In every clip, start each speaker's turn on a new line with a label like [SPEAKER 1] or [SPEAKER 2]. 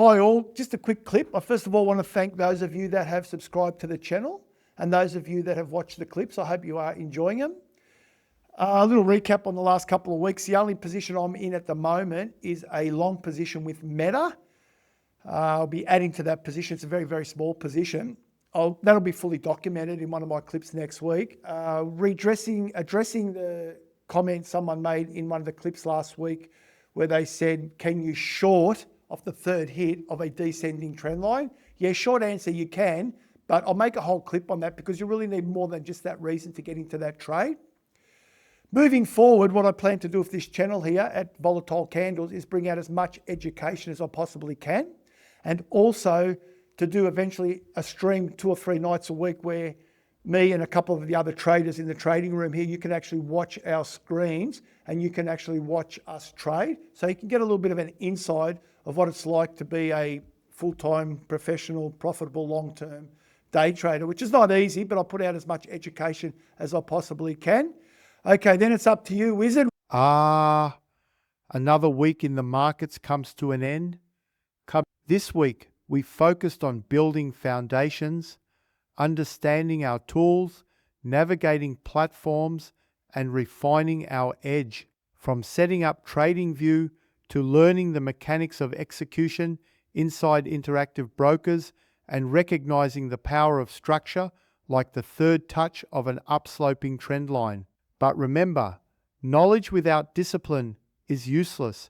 [SPEAKER 1] Hi all, just a quick clip. I first of all want to thank those of you that have subscribed to the channel and those of you that have watched the clips. I hope you are enjoying them. A little recap on the last couple of weeks. The only position I'm in at the moment is a long position with Meta. I'll be adding to that position. It's a very, very small position. That'll be fully documented in one of my clips next week. Addressing the comment someone made in one of the clips last week where they said, can you short off the third hit of a descending trend line? Yeah, short answer, you can, but I'll make a whole clip on that because you really need more than just that reason to get into that trade. Moving forward, what I plan to do with this channel here at Volatile Candles is bring out as much education as I possibly can, and also to do eventually a stream 2 or 3 nights a week where me and a couple of the other traders in the trading room here, you can actually watch our screens and you can actually watch us trade. So you can get a little bit of an insight of what it's like to be a full-time, professional, profitable, long-term day trader, which is not easy, but I'll put out as much education as I possibly can. Okay, then it's up to you, Wizard.
[SPEAKER 2] Another week in the markets comes to an end. This week, we focused on building foundations, understanding our tools, navigating platforms, and refining our edge. From setting up TradingView to learning the mechanics of execution inside Interactive Brokers and recognizing the power of structure like the third touch of an upsloping trend line. But remember, knowledge without discipline is useless.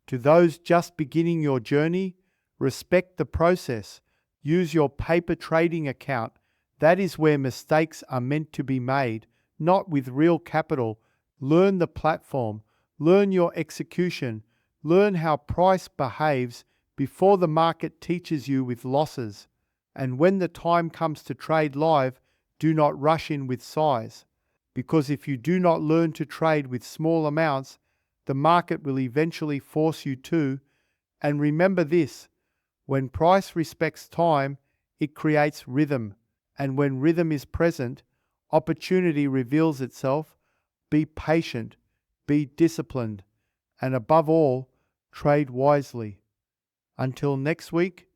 [SPEAKER 2] To those just beginning your journey, respect the process. Use your paper trading account. That is where mistakes are meant to be made, not with real capital. Learn the platform, learn your execution, learn how price behaves before the market teaches you with losses. And when the time comes to trade live, do not rush in with size. Because if you do not learn to trade with small amounts, the market will eventually force you to. And remember this, when price respects time, it creates rhythm. And when rhythm is present, opportunity reveals itself. Be patient, be disciplined, and above all, trade wisely. Until next week,